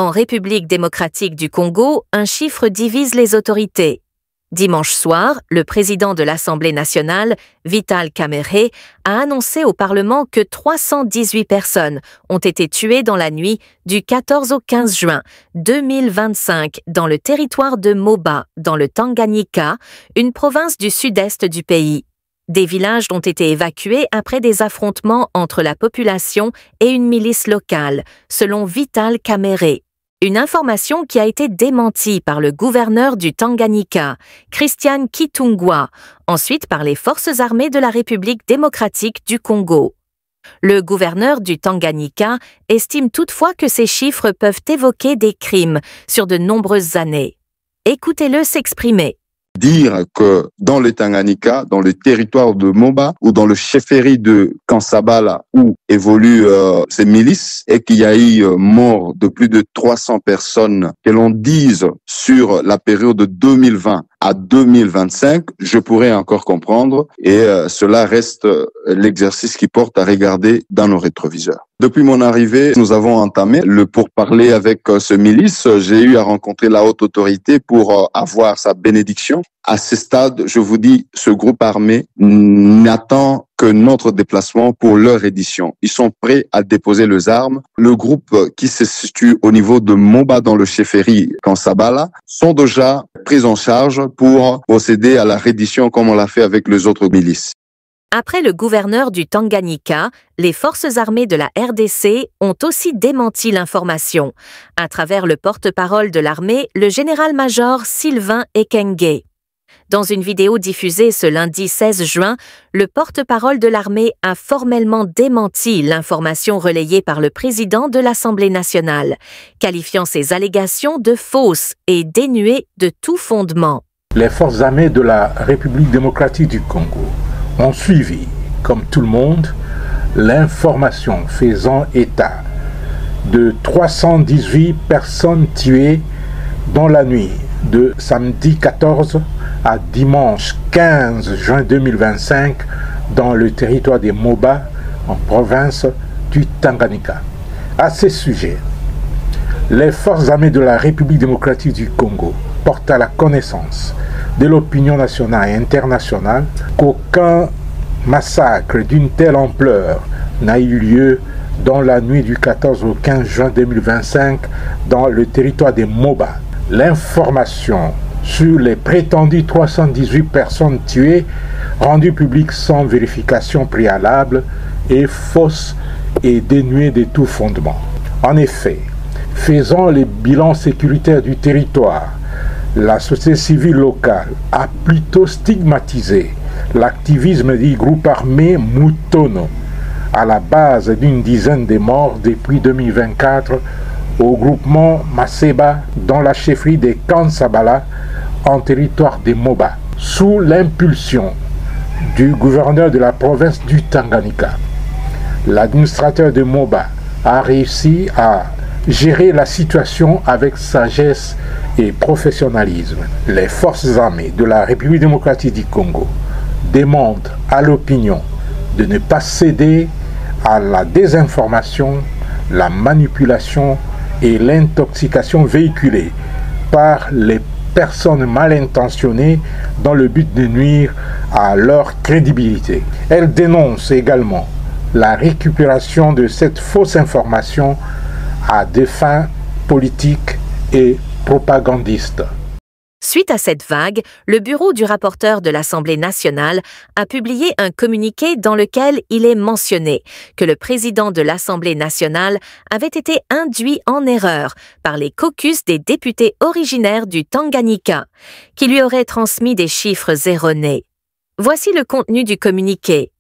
En République démocratique du Congo, un chiffre divise les autorités. Dimanche soir, le président de l'Assemblée nationale, Vital Kamerhe, a annoncé au Parlement que 318 personnes ont été tuées dans la nuit du 14 au 15 juin 2025 dans le territoire de Moba, dans le Tanganyika, une province du sud-est du pays. Des villages ont été évacués après des affrontements entre la population et une milice locale, selon Vital Kamerhe. Une information qui a été démentie par le gouverneur du Tanganyika, Christian Kitungwa, ensuite par les forces armées de la République démocratique du Congo. Le gouverneur du Tanganyika estime toutefois que ces chiffres peuvent évoquer des crimes sur de nombreuses années. Écoutez-le s'exprimer. Dire que dans le Tanganyika, dans le territoire de Moba ou dans le chefferie de Kansabala où évoluent ces milices et qu'il y a eu mort de plus de 300 personnes que l'on dise sur la période de 2020 à 2025, je pourrais encore comprendre et cela reste l'exercice qui porte à regarder dans nos rétroviseurs. Depuis mon arrivée, nous avons entamé le pourparler avec ce milice. J'ai eu à rencontrer la haute autorité pour avoir sa bénédiction. À ce stade, je vous dis, ce groupe armé n'attend que notre déplacement pour leur édition. Ils sont prêts à déposer leurs armes. Le groupe qui se situe au niveau de Moba dans le chefferie Kansabala sont déjà pris en charge pour procéder à la reddition comme on l'a fait avec les autres milices. Après le gouverneur du Tanganyika, les forces armées de la RDC ont aussi démenti l'information, à travers le porte-parole de l'armée, le général-major Sylvain Ekenge. Dans une vidéo diffusée ce lundi 16 juin, le porte-parole de l'armée a formellement démenti l'information relayée par le président de l'Assemblée nationale, qualifiant ces allégations de fausses et dénuées de tout fondement. Les forces armées de la République démocratique du Congo ont suivi, comme tout le monde, l'information faisant état de 318 personnes tuées dans la nuit de samedi 14 à dimanche 15 juin 2025 dans le territoire des Moba, en province du Tanganyika. À ce sujet, les forces armées de la République démocratique du Congo portent à la connaissance de l'opinion nationale et internationale qu'aucun massacre d'une telle ampleur n'a eu lieu dans la nuit du 14 au 15 juin 2025 dans le territoire des Moba. L'information sur les prétendues 318 personnes tuées, rendue publique sans vérification préalable, est fausse et dénuée de tout fondement. En effet, faisant les bilans sécuritaires du territoire, la société civile locale a plutôt stigmatisé l'activisme du groupe armé Mutono, à la base d'une dizaine de morts depuis 2024 au groupement Maseba dans la chefferie de Kansabala en territoire de Moba, sous l'impulsion du gouverneur de la province du Tanganyika. L'administrateur de Moba a réussi à gérer la situation avec sagesse et professionnalisme. Les forces armées de la République démocratique du Congo demandent à l'opinion de ne pas céder à la désinformation, la manipulation et l'intoxication véhiculée par les personnes mal intentionnées dans le but de nuire à leur crédibilité. Elle dénonce également la récupération de cette fausse information à des fins politiques et propagandistes. Suite à cette vague, le bureau du rapporteur de l'Assemblée nationale a publié un communiqué dans lequel il est mentionné que le président de l'Assemblée nationale avait été induit en erreur par les caucus des députés originaires du Tanganyika, qui lui auraient transmis des chiffres erronés. Voici le contenu du communiqué.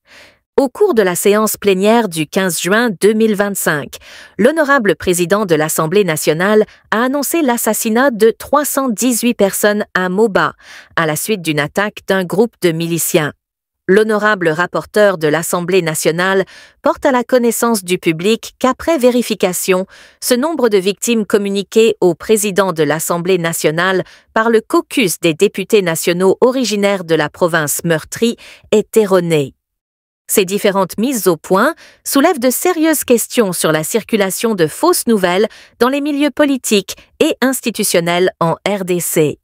Au cours de la séance plénière du 15 juin 2025, l'honorable président de l'Assemblée nationale a annoncé l'assassinat de 318 personnes à Moba, à la suite d'une attaque d'un groupe de miliciens. L'honorable rapporteur de l'Assemblée nationale porte à la connaissance du public qu'après vérification, ce nombre de victimes communiquées au président de l'Assemblée nationale par le caucus des députés nationaux originaires de la province meurtrie est erroné. Ces différentes mises au point soulèvent de sérieuses questions sur la circulation de fausses nouvelles dans les milieux politiques et institutionnels en RDC.